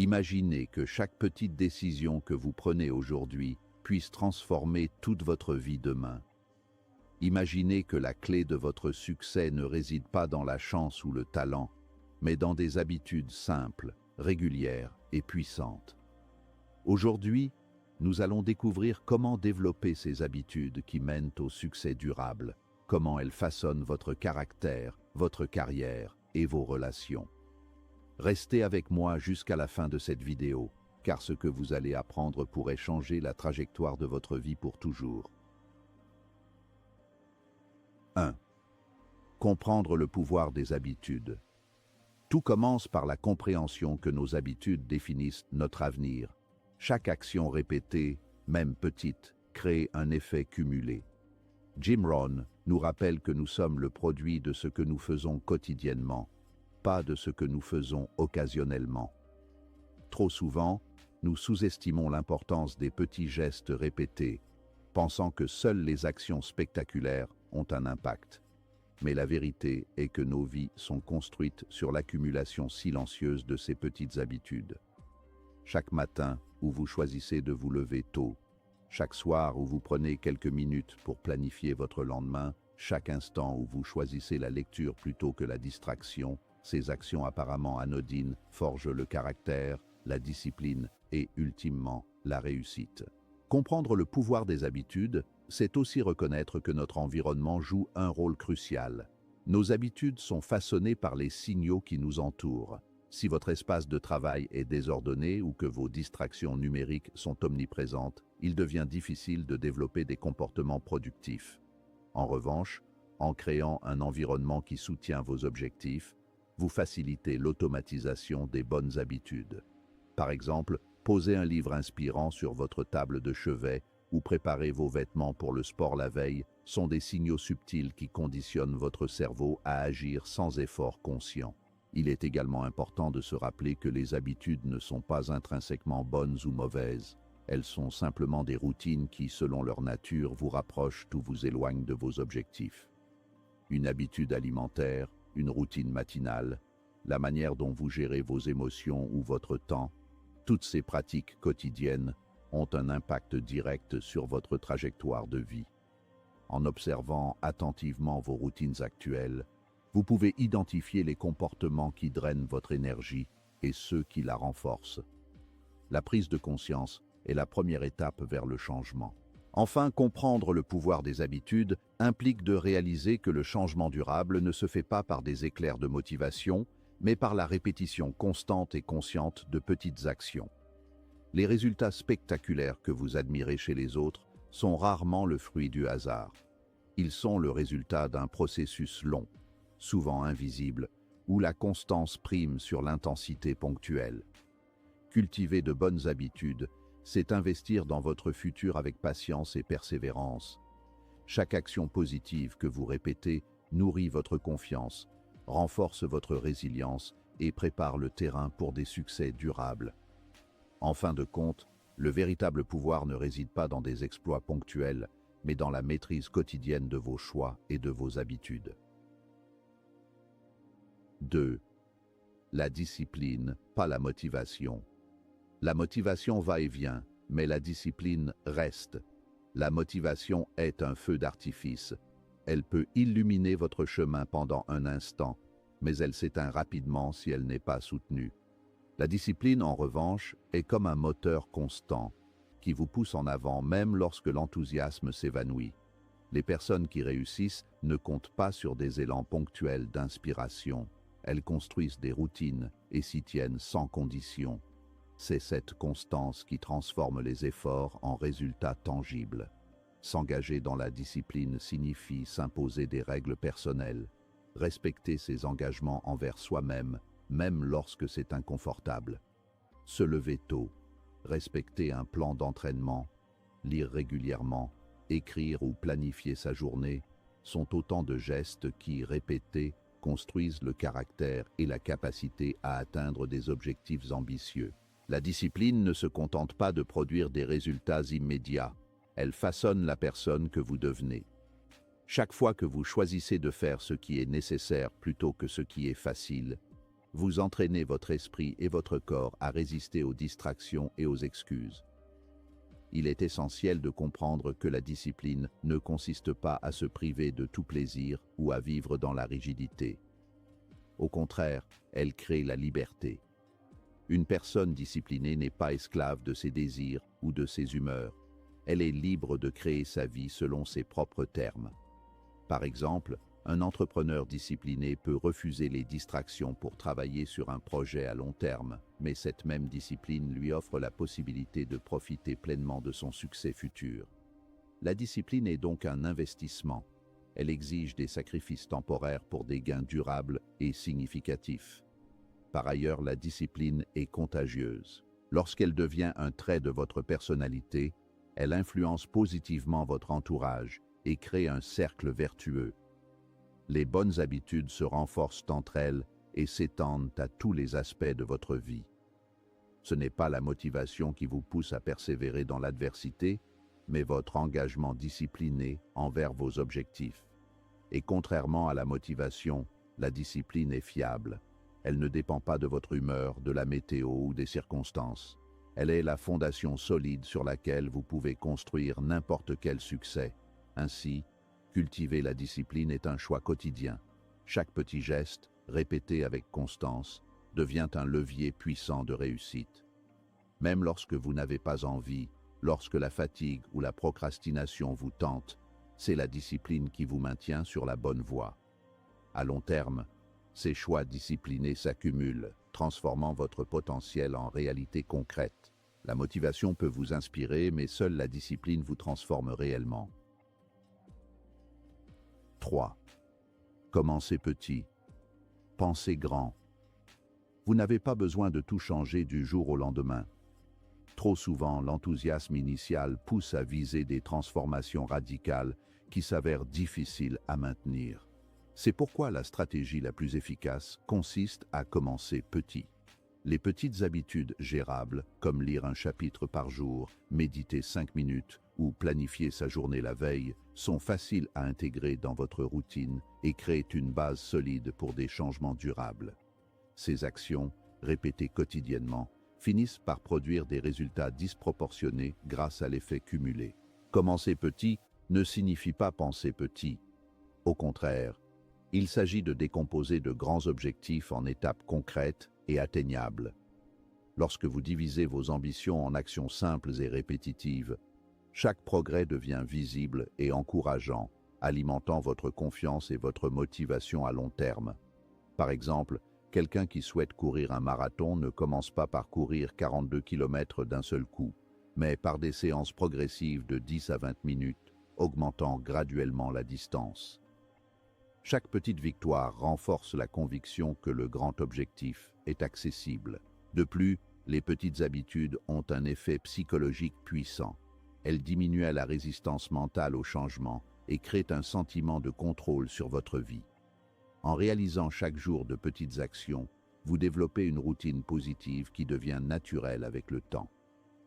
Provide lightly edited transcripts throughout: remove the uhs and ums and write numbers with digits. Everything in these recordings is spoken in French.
Imaginez que chaque petite décision que vous prenez aujourd'hui puisse transformer toute votre vie demain. Imaginez que la clé de votre succès ne réside pas dans la chance ou le talent, mais dans des habitudes simples, régulières et puissantes. Aujourd'hui, nous allons découvrir comment développer ces habitudes qui mènent au succès durable, comment elles façonnent votre caractère, votre carrière et vos relations. Restez avec moi jusqu'à la fin de cette vidéo, car ce que vous allez apprendre pourrait changer la trajectoire de votre vie pour toujours. 1. Comprendre le pouvoir des habitudes. Tout commence par la compréhension que nos habitudes définissent notre avenir. Chaque action répétée, même petite, crée un effet cumulé. Jim Rohn nous rappelle que nous sommes le produit de ce que nous faisons quotidiennement, pas de ce que nous faisons occasionnellement. Trop souvent, nous sous-estimons l'importance des petits gestes répétés, pensant que seules les actions spectaculaires ont un impact. Mais la vérité est que nos vies sont construites sur l'accumulation silencieuse de ces petites habitudes. Chaque matin où vous choisissez de vous lever tôt, chaque soir où vous prenez quelques minutes pour planifier votre lendemain, chaque instant où vous choisissez la lecture plutôt que la distraction, ces actions apparemment anodines forgent le caractère, la discipline et, ultimement, la réussite. Comprendre le pouvoir des habitudes, c'est aussi reconnaître que notre environnement joue un rôle crucial. Nos habitudes sont façonnées par les signaux qui nous entourent. Si votre espace de travail est désordonné ou que vos distractions numériques sont omniprésentes, il devient difficile de développer des comportements productifs. En revanche, en créant un environnement qui soutient vos objectifs, vous facilitez l'automatisation des bonnes habitudes. Par exemple, posez un livre inspirant sur votre table de chevet ou préparez vos vêtements pour le sport la veille sont des signaux subtils qui conditionnent votre cerveau à agir sans effort conscient. Il est également important de se rappeler que les habitudes ne sont pas intrinsèquement bonnes ou mauvaises. Elles sont simplement des routines qui, selon leur nature, vous rapprochent ou vous éloignent de vos objectifs. Une habitude alimentaire, une routine matinale, la manière dont vous gérez vos émotions ou votre temps, toutes ces pratiques quotidiennes ont un impact direct sur votre trajectoire de vie. En observant attentivement vos routines actuelles, vous pouvez identifier les comportements qui drainent votre énergie et ceux qui la renforcent. La prise de conscience est la première étape vers le changement. Enfin, comprendre le pouvoir des habitudes implique de réaliser que le changement durable ne se fait pas par des éclairs de motivation, mais par la répétition constante et consciente de petites actions. Les résultats spectaculaires que vous admirez chez les autres sont rarement le fruit du hasard. Ils sont le résultat d'un processus long, souvent invisible, où la constance prime sur l'intensité ponctuelle. Cultiver de bonnes habitudes, c'est investir dans votre futur avec patience et persévérance. Chaque action positive que vous répétez nourrit votre confiance, renforce votre résilience et prépare le terrain pour des succès durables. En fin de compte, le véritable pouvoir ne réside pas dans des exploits ponctuels, mais dans la maîtrise quotidienne de vos choix et de vos habitudes. 2. La discipline, pas la motivation. La motivation va et vient, mais la discipline reste. La motivation est un feu d'artifice. Elle peut illuminer votre chemin pendant un instant, mais elle s'éteint rapidement si elle n'est pas soutenue. La discipline, en revanche, est comme un moteur constant, qui vous pousse en avant même lorsque l'enthousiasme s'évanouit. Les personnes qui réussissent ne comptent pas sur des élans ponctuels d'inspiration. Elles construisent des routines et s'y tiennent sans condition. C'est cette constance qui transforme les efforts en résultats tangibles. S'engager dans la discipline signifie s'imposer des règles personnelles, respecter ses engagements envers soi-même, même lorsque c'est inconfortable. Se lever tôt, respecter un plan d'entraînement, lire régulièrement, écrire ou planifier sa journée sont autant de gestes qui, répétés, construisent le caractère et la capacité à atteindre des objectifs ambitieux. La discipline ne se contente pas de produire des résultats immédiats, elle façonne la personne que vous devenez. Chaque fois que vous choisissez de faire ce qui est nécessaire plutôt que ce qui est facile, Vous entraînez votre esprit et votre corps à résister aux distractions et aux excuses. Il est essentiel de comprendre que la discipline ne consiste pas à se priver de tout plaisir ou à vivre dans la rigidité. Au contraire, elle crée la liberté. Une personne disciplinée n'est pas esclave de ses désirs ou de ses humeurs. Elle est libre de créer sa vie selon ses propres termes. Par exemple, un entrepreneur discipliné peut refuser les distractions pour travailler sur un projet à long terme, mais cette même discipline lui offre la possibilité de profiter pleinement de son succès futur. La discipline est donc un investissement. Elle exige des sacrifices temporaires pour des gains durables et significatifs. Par ailleurs, la discipline est contagieuse. Lorsqu'elle devient un trait de votre personnalité, elle influence positivement votre entourage et crée un cercle vertueux. Les bonnes habitudes se renforcent entre elles et s'étendent à tous les aspects de votre vie. Ce n'est pas la motivation qui vous pousse à persévérer dans l'adversité, mais votre engagement discipliné envers vos objectifs. Et contrairement à la motivation, la discipline est fiable. Elle ne dépend pas de votre humeur, de la météo ou des circonstances. Elle est la fondation solide sur laquelle vous pouvez construire n'importe quel succès. Ainsi, cultiver la discipline est un choix quotidien. Chaque petit geste, répété avec constance, devient un levier puissant de réussite. Même lorsque vous n'avez pas envie, lorsque la fatigue ou la procrastination vous tentent, c'est la discipline qui vous maintient sur la bonne voie. À long terme, ces choix disciplinés s'accumulent, transformant votre potentiel en réalité concrète. La motivation peut vous inspirer, mais seule la discipline vous transforme réellement. 3. Commencez petit. Pensez grand. Vous n'avez pas besoin de tout changer du jour au lendemain. Trop souvent, l'enthousiasme initial pousse à viser des transformations radicales qui s'avèrent difficiles à maintenir. C'est pourquoi la stratégie la plus efficace consiste à commencer petit. Les petites habitudes gérables, comme lire un chapitre par jour, méditer 5 minutes ou planifier sa journée la veille, sont faciles à intégrer dans votre routine et créent une base solide pour des changements durables. Ces actions, répétées quotidiennement, finissent par produire des résultats disproportionnés grâce à l'effet cumulé. Commencer petit ne signifie pas penser petit. Au contraire, il s'agit de décomposer de grands objectifs en étapes concrètes et atteignables. Lorsque vous divisez vos ambitions en actions simples et répétitives, chaque progrès devient visible et encourageant, alimentant votre confiance et votre motivation à long terme. Par exemple, quelqu'un qui souhaite courir un marathon ne commence pas par courir 42 km d'un seul coup, mais par des séances progressives de 10 à 20 minutes, augmentant graduellement la distance. Chaque petite victoire renforce la conviction que le grand objectif est accessible. De plus, les petites habitudes ont un effet psychologique puissant. Elles diminuent la résistance mentale au changement et créent un sentiment de contrôle sur votre vie. En réalisant chaque jour de petites actions, vous développez une routine positive qui devient naturelle avec le temps.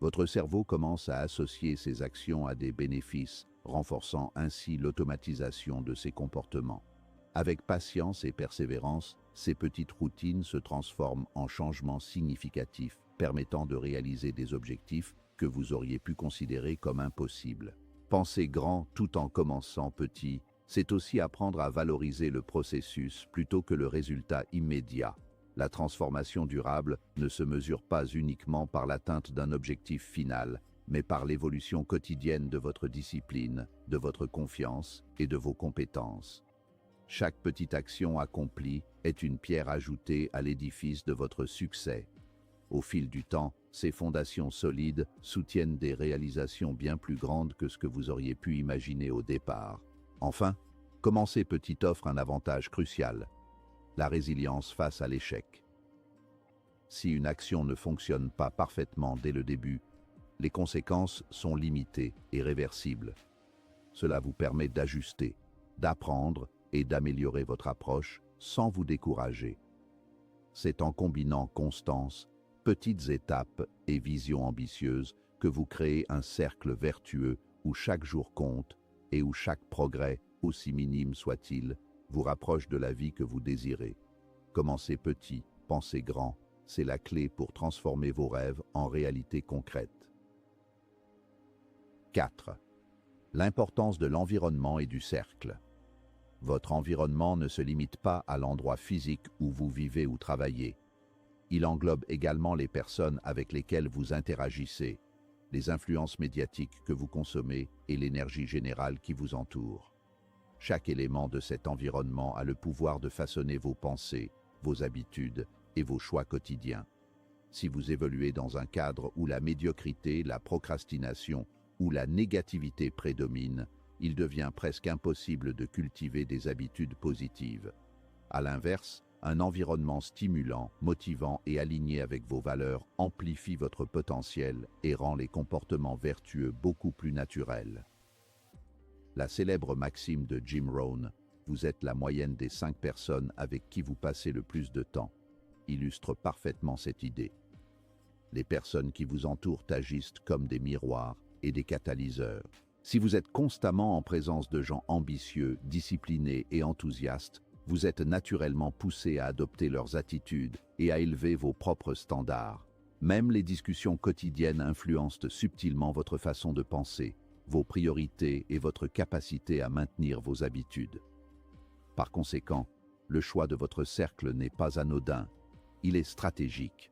Votre cerveau commence à associer ces actions à des bénéfices, renforçant ainsi l'automatisation de ses comportements. Avec patience et persévérance, ces petites routines se transforment en changements significatifs, permettant de réaliser des objectifs que vous auriez pu considérer comme impossibles. Penser grand tout en commençant petit, c'est aussi apprendre à valoriser le processus plutôt que le résultat immédiat. La transformation durable ne se mesure pas uniquement par l'atteinte d'un objectif final, mais par l'évolution quotidienne de votre discipline, de votre confiance et de vos compétences. Chaque petite action accomplie est une pierre ajoutée à l'édifice de votre succès. Au fil du temps, ces fondations solides soutiennent des réalisations bien plus grandes que ce que vous auriez pu imaginer au départ. Enfin, commencer petit offre un avantage crucial, la résilience face à l'échec. Si une action ne fonctionne pas parfaitement dès le début, les conséquences sont limitées et réversibles. Cela vous permet d'ajuster, d'apprendre et d'améliorer votre approche sans vous décourager. C'est en combinant constance, petites étapes et vision ambitieuse que vous créez un cercle vertueux où chaque jour compte et où chaque progrès, aussi minime soit-il, vous rapproche de la vie que vous désirez. Commencez petit, penser grand, c'est la clé pour transformer vos rêves en réalité concrète. 4. L'importance de l'environnement et du cercle. Votre environnement ne se limite pas à l'endroit physique où vous vivez ou travaillez. Il englobe également les personnes avec lesquelles vous interagissez, les influences médiatiques que vous consommez et l'énergie générale qui vous entoure. Chaque élément de cet environnement a le pouvoir de façonner vos pensées, vos habitudes et vos choix quotidiens. Si vous évoluez dans un cadre où la médiocrité, la procrastination ou la négativité prédominent, il devient presque impossible de cultiver des habitudes positives. À l'inverse, un environnement stimulant, motivant et aligné avec vos valeurs amplifie votre potentiel et rend les comportements vertueux beaucoup plus naturels. La célèbre maxime de Jim Rohn, « Vous êtes la moyenne des 5 personnes avec qui vous passez le plus de temps », illustre parfaitement cette idée. Les personnes qui vous entourent agissent comme des miroirs et des catalyseurs. Si vous êtes constamment en présence de gens ambitieux, disciplinés et enthousiastes, vous êtes naturellement poussé à adopter leurs attitudes et à élever vos propres standards. Même les discussions quotidiennes influencent subtilement votre façon de penser, vos priorités et votre capacité à maintenir vos habitudes. Par conséquent, le choix de votre cercle n'est pas anodin, il est stratégique.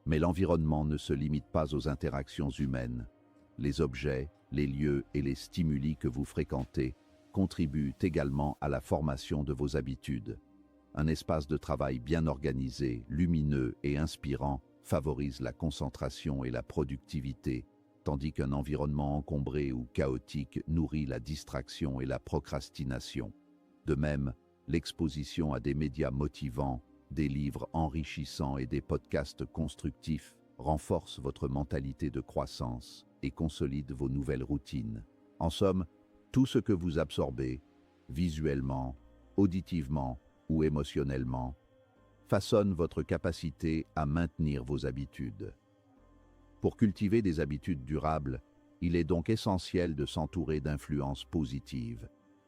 Mais l'environnement ne se limite pas aux interactions humaines. Les objets, les lieux et les stimuli que vous fréquentez contribuent également à la formation de vos habitudes. Un espace de travail bien organisé, lumineux et inspirant favorise la concentration et la productivité, tandis qu'un environnement encombré ou chaotique nourrit la distraction et la procrastination. De même, l'exposition à des médias motivants, des livres enrichissants et des podcasts constructifs renforce votre mentalité de croissance et consolide vos nouvelles routines. En somme, tout ce que vous absorbez, visuellement, auditivement ou émotionnellement, façonne votre capacité à maintenir vos habitudes. Pour cultiver des habitudes durables, il est donc essentiel de s'entourer d'influences positives.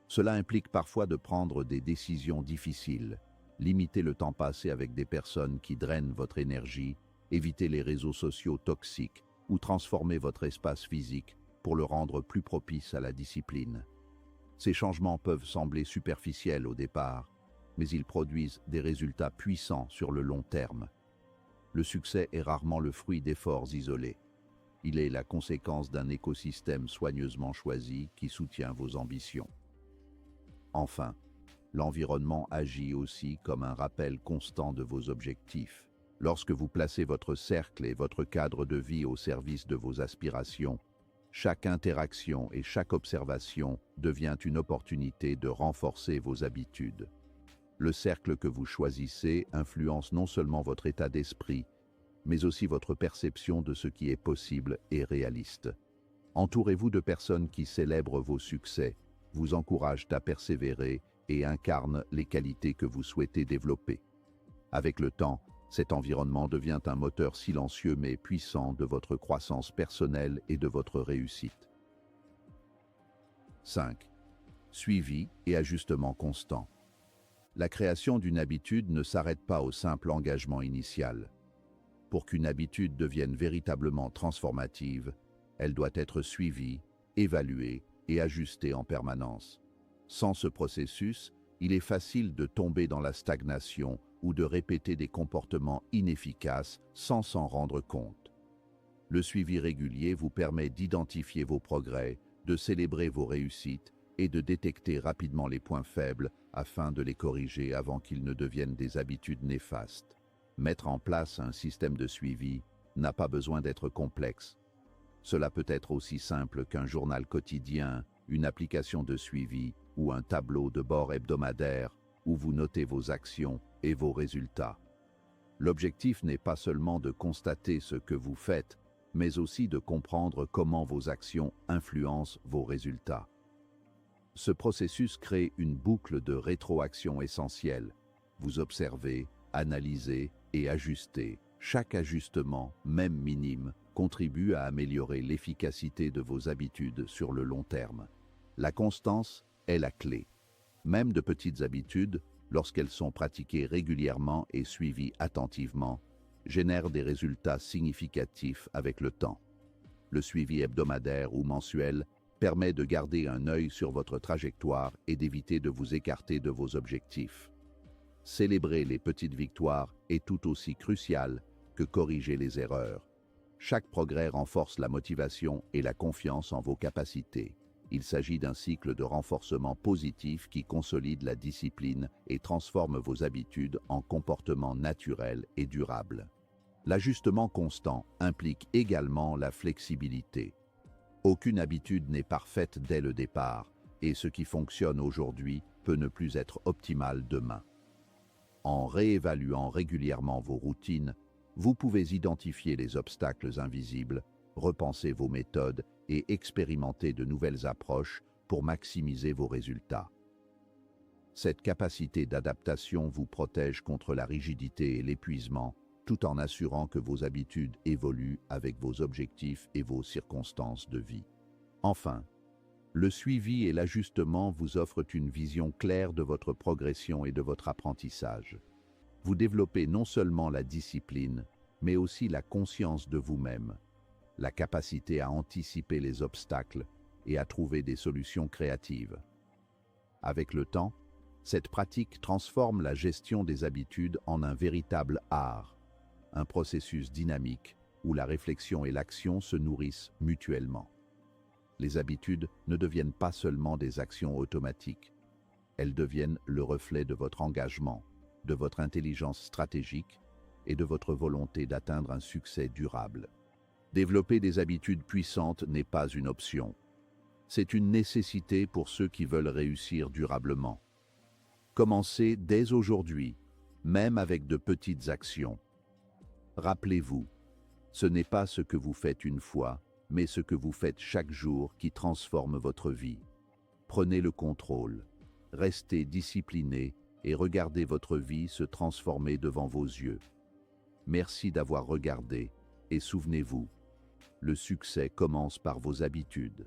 Cela implique parfois de prendre des décisions difficiles, limiter le temps passé avec des personnes qui drainent votre énergie, éviter les réseaux sociaux toxiques ou transformer votre espace physique pour le rendre plus propice à la discipline. Ces changements peuvent sembler superficiels au départ, mais ils produisent des résultats puissants sur le long terme. Le succès est rarement le fruit d'efforts isolés. Il est la conséquence d'un écosystème soigneusement choisi qui soutient vos ambitions. Enfin, l'environnement agit aussi comme un rappel constant de vos objectifs. Lorsque vous placez votre cercle et votre cadre de vie au service de vos aspirations, chaque interaction et chaque observation devient une opportunité de renforcer vos habitudes. Le cercle que vous choisissez influence non seulement votre état d'esprit, mais aussi votre perception de ce qui est possible et réaliste. Entourez-vous de personnes qui célèbrent vos succès, vous encouragent à persévérer et incarnent les qualités que vous souhaitez développer. Avec le temps, cet environnement devient un moteur silencieux mais puissant de votre croissance personnelle et de votre réussite. 5. Suivi et ajustement constant. La création d'une habitude ne s'arrête pas au simple engagement initial. Pour qu'une habitude devienne véritablement transformative, elle doit être suivie, évaluée et ajustée en permanence. Sans ce processus, il est facile de tomber dans la stagnation ou de répéter des comportements inefficaces sans s'en rendre compte. Le suivi régulier vous permet d'identifier vos progrès, de célébrer vos réussites et de détecter rapidement les points faibles afin de les corriger avant qu'ils ne deviennent des habitudes néfastes. Mettre en place un système de suivi n'a pas besoin d'être complexe. Cela peut être aussi simple qu'un journal quotidien, une application de suivi ou un tableau de bord hebdomadaire où vous notez vos actions et vos résultats. L'objectif n'est pas seulement de constater ce que vous faites, mais aussi de comprendre comment vos actions influencent vos résultats. Ce processus crée une boucle de rétroaction essentielle. Vous observez, analysez et ajustez. Chaque ajustement, même minime, contribue à améliorer l'efficacité de vos habitudes sur le long terme. La constance est la clé. Même de petites habitudes, lorsqu'elles sont pratiquées régulièrement et suivies attentivement, génèrent des résultats significatifs avec le temps. Le suivi hebdomadaire ou mensuel permet de garder un œil sur votre trajectoire et d'éviter de vous écarter de vos objectifs. Célébrer les petites victoires est tout aussi crucial que corriger les erreurs. Chaque progrès renforce la motivation et la confiance en vos capacités. Il s'agit d'un cycle de renforcement positif qui consolide la discipline et transforme vos habitudes en comportements naturels et durables. L'ajustement constant implique également la flexibilité. Aucune habitude n'est parfaite dès le départ, et ce qui fonctionne aujourd'hui peut ne plus être optimal demain. En réévaluant régulièrement vos routines, vous pouvez identifier les obstacles invisibles, repenser vos méthodes et expérimenter de nouvelles approches pour maximiser vos résultats. Cette capacité d'adaptation vous protège contre la rigidité et l'épuisement, tout en assurant que vos habitudes évoluent avec vos objectifs et vos circonstances de vie. Enfin, le suivi et l'ajustement vous offrent une vision claire de votre progression et de votre apprentissage. Vous développez non seulement la discipline, mais aussi la conscience de vous-même, la capacité à anticiper les obstacles et à trouver des solutions créatives. Avec le temps, cette pratique transforme la gestion des habitudes en un véritable art, un processus dynamique où la réflexion et l'action se nourrissent mutuellement. Les habitudes ne deviennent pas seulement des actions automatiques, elles deviennent le reflet de votre engagement, de votre intelligence stratégique et de votre volonté d'atteindre un succès durable. Développer des habitudes puissantes n'est pas une option. C'est une nécessité pour ceux qui veulent réussir durablement. Commencez dès aujourd'hui, même avec de petites actions. Rappelez-vous, ce n'est pas ce que vous faites une fois, mais ce que vous faites chaque jour qui transforme votre vie. Prenez le contrôle, restez discipliné et regardez votre vie se transformer devant vos yeux. Merci d'avoir regardé et souvenez-vous, le succès commence par vos habitudes.